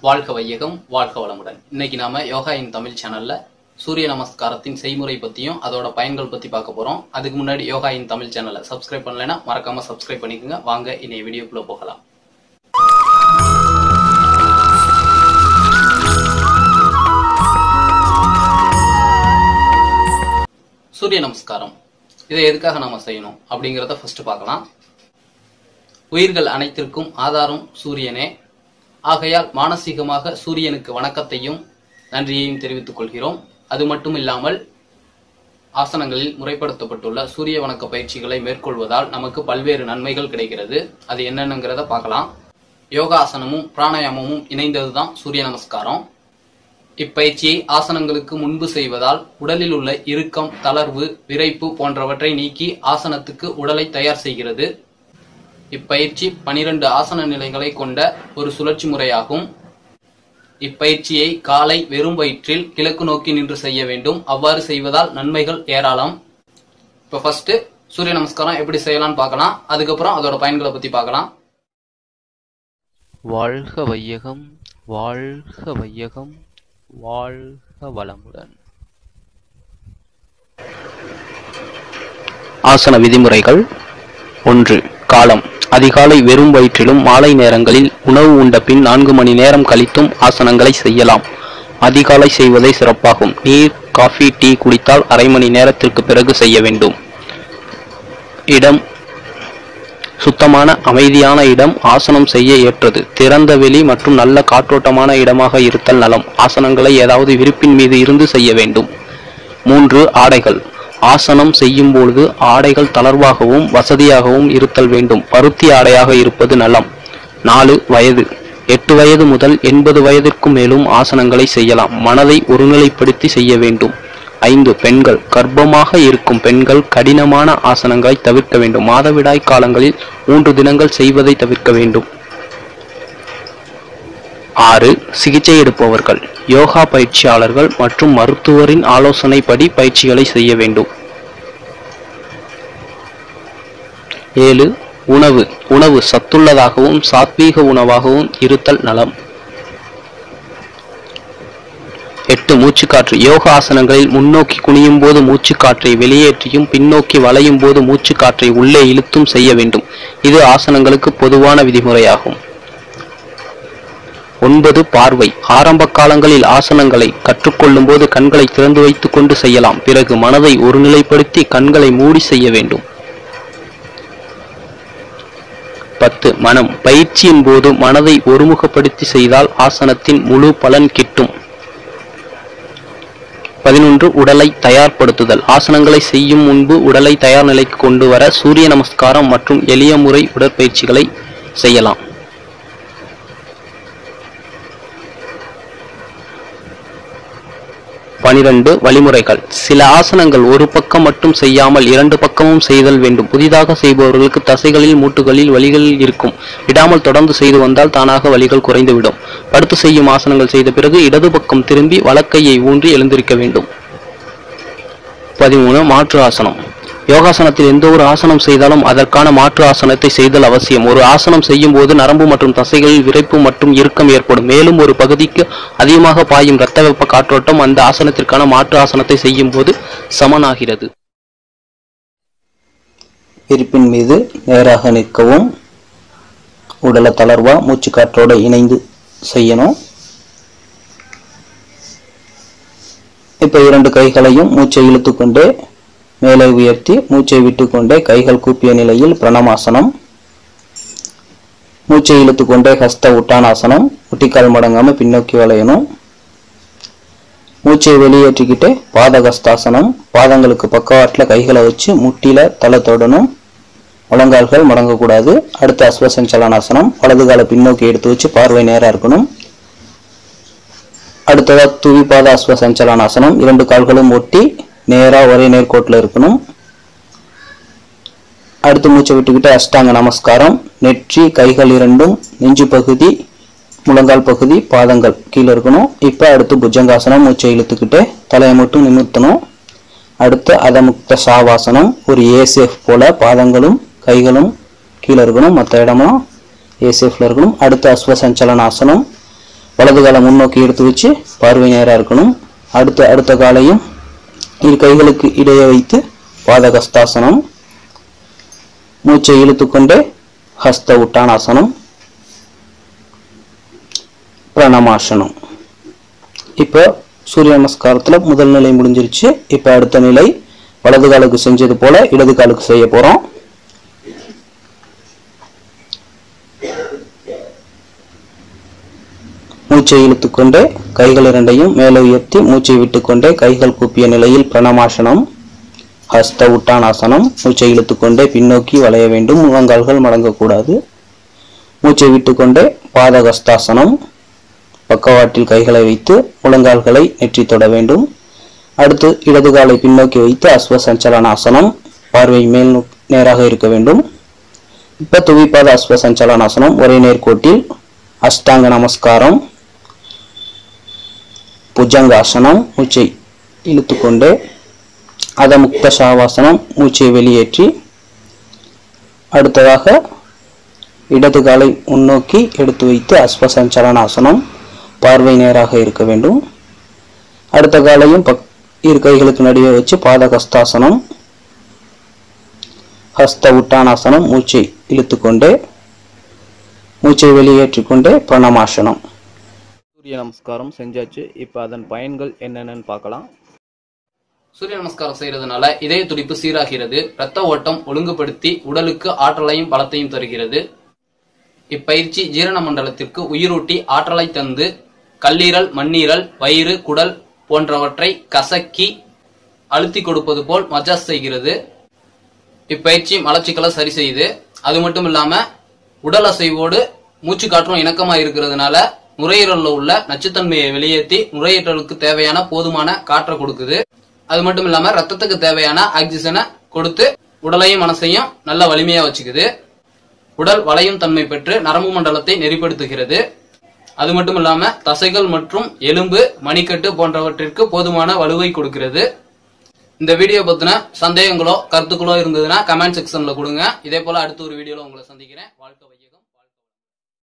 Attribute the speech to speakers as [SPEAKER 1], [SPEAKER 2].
[SPEAKER 1] வாழ்க வையகம், வாழ்க வளமுடன். இன்னைக்கு நாம யோகா இன் தமிழ் சேனல்ல சூரிய நமஸ்காரத்தின் செய்முறை பத்தியும் அதோட பயன்கள் பத்தி பார்க்க போறோம். அதுக்கு முன்னாடி யோகா இன் தமிழ் சேனலை சப்ஸ்கிரைப் பண்ணலைன்னா மறக்காம சப்ஸ்கிரைப் பண்ணிக்கோங்க. வாங்க இன்னைய வீடியோக்குள்ள போகலாம். சூரிய நமஸ்காரம் இதை எதுக்காக நாம செய்யணும் அப்படிங்கறத ஃபர்ஸ்ட் பார்க்கலாம். உயிர்கள் அனைத்திற்கும் ஆதாரம் சூரியனே. ஆகையால் மானசீகமாக சூரியனுக்கு வணக்கத்தையும் நன்றியையும் தெரிவித்துக் கொள்கிறோம். அது மட்டும் இல்லாமல் ஆசனங்களில் முறைப்படுத்தப்பட்டுள்ள சூரிய வணக்க பயிற்சிகளை மேற்கொள்வதால் நமக்கு பல்வேறு நன்மைகள் கிடைக்கிறது. அது என்னென்னங்கிறத பார்க்கலாம். யோகாசனமும் பிராணாயாமமும் இணைந்ததுதான் சூரிய நமஸ்காரம். இப்பயிற்சியை ஆசனங்களுக்கு முன்பு செய்வதால் உடலில் உள்ள இறுக்கம், தளர்வு, விரைப்பு போன்றவற்றை நீக்கி ஆசனத்துக்கு உடலை தயார் செய்கிறது. இப்பயிற்சி 12 ஆசன நிலைகளை கொண்ட ஒரு சுழற்சி முறையாகும். இப்பயிற்சியை காலை வெறும் வயிற்றில் கிழக்கு நோக்கி நின்று செய்ய வேண்டும். அவ்வாறு செய்வதால் நன்மைகள் ஏராளம். இப்ப ஃபர்ஸ்ட் சூரிய நமஸ்காரம் எப்படி செய்யலாம்னு பார்க்கலாம். அதுக்கப்புறம் அதோட பயன்களை பத்தி பார்க்கலாம்.
[SPEAKER 2] வாழ்க வையகம், வாழ்க வையகம், வாழ்க வளமுடன். ஆசன விதிமுறைகள். 1. காலம். அதிகாலை வெறும் வயிற்றிலும் மாலை நேரங்களில் உணவு உண்ட பின் 4 மணி நேரம் கழித்தும் ஆசனங்களை செய்யலாம். அதிகாலை செய்வதே சிறப்பாகும். நீர், காஃபி, டீ குடித்தால் அரை மணி நேரத்திற்கு பிறகு செய்ய வேண்டும். இடம். சுத்தமான அமைதியான இடம் ஆசனம் செய்ய ஏற்றது. திறந்த வெளி மற்றும் நல்ல காற்றோட்டமான இடமாக இருத்தல் நலம். ஆசனங்களை ஏதாவது விரிப்பின் மீது இருந்து செய்ய வேண்டும். 3. ஆடைகள். ஆசனம் செய்யும் பொழுது ஆடைகள் தளர்வாகவும் வசதியாகவும் இருத்தல் வேண்டும். பருத்தி ஆடையாக இருப்பது நலம். 4. வயது. 8 வயது முதல் 80 வயதிற்கும் மேலும் ஆசனங்களை செய்யலாம். மனதை ஒருநிலைப்படுத்தி செய்ய வேண்டும். 5. பெண்கள். கர்ப்பமாக இருக்கும் பெண்கள் கடினமான ஆசனங்களை தவிர்க்க வேண்டும். மாதவிடாய் காலங்களில் 3 தினங்கள் செய்வதை தவிர்க்க வேண்டும். 6. சிகிச்சை எடுப்பவர்கள். யோகா பயிற்சியாளர்கள் மற்றும் மருத்துவரின் ஆலோசனைப்படி பயிற்சிகளை செய்ய வேண்டும். 7. உணவு. உணவு சத்துள்ளதாகவும் சாத்வீக உணவாகவும் இருத்தல் நலம். 8. மூச்சுக்காற்று. யோகா ஆசனங்களில் முன்னோக்கி குனியும் போது மூச்சுக்காற்றை வெளியேற்றியும் பின்னோக்கி வளையும் போது மூச்சுக்காற்றை உள்ளே இழுத்தும் செய்ய வேண்டும். இது ஆசனங்களுக்கு பொதுவான விதிமுறையாகும். 9. பார்வை. ஆரம்ப காலங்களில் ஆசனங்களை கற்றுக்கொள்ளும் போது கண்களை திறந்து வைத்துக் கொண்டு செய்யலாம். பிறகு மனதை ஒருநிலைப்படுத்தி கண்களை மூடி செய்ய வேண்டும். 10. மனம். பயிற்சியின் போது மனதை ஒருமுகப்படுத்தி செய்தால் ஆசனத்தின் முழு பலன் கிட்டும். 11. உடலை தயார்படுத்துதல். ஆசனங்களை செய்யும் முன்பு உடலை தயார் நிலைக்கு கொண்டு வர சூரிய நமஸ்காரம் மற்றும் எளிய முறை உடற்பயிற்சிகளை செய்யலாம். 12. வழிமுறைகள். சில ஆசனங்கள் ஒரு பக்கம் மட்டும் செய்யாமல் 2 பக்கமும் செய்தல் வேண்டும். புதிதாக செய்பவர்களுக்கு தசைகளில் மூட்டுகளில் வலிகள் இருக்கும். விடாமல் தொடர்ந்து செய்து வந்தால் தானாக வலிகள் குறைந்துவிடும். படுத்து செய்யும் ஆசனங்கள் செய்த பிறகு இடது பக்கம் திரும்பி வலக்கையை ஊன்றி எழுந்திருக்க வேண்டும். 13. மாற்று ஆசனம். யோகாசனத்தில் எந்த ஒரு ஆசனம் செய்தாலும் அதற்கான மாற்று ஆசனத்தை செய்தல் அவசியம். ஒரு ஆசனம் செய்யும் போது நரம்பு மற்றும் தசைகளில் விரைப்பு மற்றும் இறுக்கம் ஏற்படும். மேலும் ஒரு பகுதிக்கு அதிகமாக பாயும் இரத்த வெப்ப காற்றோட்டம் அந்த ஆசனத்திற்கான மாற்று ஆசனத்தை செய்யும் போது சமனாகிறது.
[SPEAKER 3] விரிப்பின் மீது நேராக நிற்கவும். உடலை தளர்வா மூச்சு காற்றோடு இணைந்து செய்யணும். இப்ப 2 கைகளையும் மூச்சை இழுத்துக்கொண்டே மேலே உயர்த்தி மூச்சை விட்டுக்கொண்டே கைகள் கூப்பிய நிலையில் பிரணமாசனம். மூச்சை இழுத்துக்கொண்டே ஹஸ்த உட்டானாசனம். முட்டிக்கால் மடங்காம பின்னோக்கி வளையணும். மூச்சை வெளியேற்றிக்கிட்டே பாதகஸ்தாசனம். பாதங்களுக்கு பக்கவாட்டில் கைகளை வச்சு முட்டில தலை தொடணும். முழங்கால்கள் மடங்கக்கூடாது. அடுத்து அஸ்வசஞ்சலனாசனம். வலது காலை பின்னோக்கி எடுத்து வச்சு பார்வை நேரா இருக்கணும். அடுத்ததா துவிபாத அஸ்வசஞ்சலனாசனம். 2 கால்களும் ஒட்டி நேரா ஒரே நேர்கோட்டில் இருக்கணும். அடுத்து மூச்சை விட்டுக்கிட்டு அஷ்டாங்க நமஸ்காரம். நெற்றி, கைகள் 2ம் நெஞ்சு பகுதி, முழங்கால் பகுதி, பாதங்கள் கீழே இருக்கணும். இப்போ அடுத்து புஜங்காசனம். மூச்சை இழுத்துக்கிட்டு தலையை மட்டும் நிமிர்த்தணும். அடுத்து அதமுக்த சாவாசனம். ஒரு ஏசேஃப் போல பாதங்களும் கைகளும் கீழே இருக்கணும். மற்ற இடமும் ஏசேஃப்ல இருக்கணும். அடுத்து அஸ்வசஞ்சலனாசனம். வலது காலை முன்னோக்கி எடுத்து வச்சு பார்வை நேரா இருக்கணும். அடுத்த காலையும் இரு கைகளுக்கு இடையே வைத்து பாதகஸ்தாசனம். மூச்சை இழுத்துக்கொண்டே ஹஸ்த உட்டானாசனம், பிரணமாசனம். இப்ப சூரிய நமஸ்காரத்துல முதல் நிலை முடிஞ்சிருச்சு. இப்ப அடுத்த நிலை வலது காலுக்கு செஞ்சது போல இடது காலுக்கு செய்ய போறோம். மூச்சை இழுத்துக்கொண்டே கைகள் இரண்டையும் மேலே உயர்த்தி மூச்சை விட்டுக்கொண்டே கைகள் கூப்பிய நிலையில் பிரணமாசனம், ஹஸ்த உட்டானாசனம். மூச்சை இழுத்துக்கொண்டே பின்னோக்கி வளைய வேண்டும், முழங்கால்கள் மடங்கக்கூடாது. மூச்சை விட்டுக்கொண்டே பாதகஸ்தாசனம், பக்கவாட்டில் கைகளை வைத்து முழங்கால்களை நெற்றி தொட வேண்டும். அடுத்து இடது காலை பின்னோக்கி வைத்து அஸ்வ சஞ்சலனாசனம், பார்வை மேல் நேராக இருக்க வேண்டும். இப்ப துவிபாத அஸ்வ சஞ்சலனாசனம், ஒரே நேர்கோட்டில். அஷ்டாங்க நமஸ்காரம், புஜங்காசனம், மூச்சை இழுத்துக்கொண்டு அதமுக்த சாவாசனம், மூச்சை வெளியேற்றி. அடுத்ததாக இடது காலை முன்னோக்கி எடுத்து வைத்து அஸ்வ சஞ்சலனாசனம், பார்வை நேராக இருக்க வேண்டும். அடுத்த காலையும் இரு கைகளுக்கு நடுவே வச்சு பாதகஸ்தாசனம், ஹஸ்த உட்டானாசனம், மூச்சை இழுத்துக்கொண்டே மூச்சை வெளியேற்றிக்கொண்டே பிரணமாசனம்.
[SPEAKER 2] சூரிய நமஸ்காரம் செஞ்சாச்சு. இப்ப அதன் பயன்கள் என்னென்னு பார்க்கலாம்.
[SPEAKER 1] சூரிய நமஸ்காரம் செய்யறதுனால இதய துடிப்பு சீராகிறது, இரத்த ஓட்டம் ஒழுங்குபடுத்தி உடலுக்கு ஆற்றலையும் பலத்தையும் தருகிறது. இப்பயிற்சி ஜீரண மண்டலத்திற்கு உயிரூட்டி ஆற்றலை தந்து கல்லீரல், மண்ணீரல், வயிறு, குடல் போன்றவற்றை கசக்கி அழுத்தி கொடுப்பது போல் மஜாஸ் செய்கிறது. இப்பயிற்சி மலச்சிக்கலை சரி செய்து, அது மட்டும் இல்லாம உடல் அசைவோடு மூச்சு காற்றும் இணக்கமா இருக்கிறதுனால நுரையீரல்ல உள்ள நச்சுத்தன்மையை வெளியேற்றி நுரையீரலுக்கு தேவையான போதுமான காற்றை கொடுக்குது. அது மட்டும் இல்லாம ரத்தத்துக்கு தேவையான ஆக்சிஜனை கொடுத்து உடலையும் மனசையும் நல்ல வலிமையா வச்சுக்குது. உடல் வளையும் தன்மை பெற்று நரம்பு மண்டலத்தை நெறிப்படுத்துகிறது. அது மட்டும் இல்லாம தசைகள் மற்றும் எலும்பு, மணிக்கட்டு போன்றவற்றிற்கு போதுமான வலுவை கொடுக்கிறது. இந்த வீடியோ பத்தின சந்தேகங்களோ கருத்துக்களோ இருந்ததுன்னா கமெண்ட் செக்ஷன்ல கொடுங்க. இதே போல அடுத்த ஒரு வீடியோல உங்களை சந்திக்கிறேன். வாழ்க்கை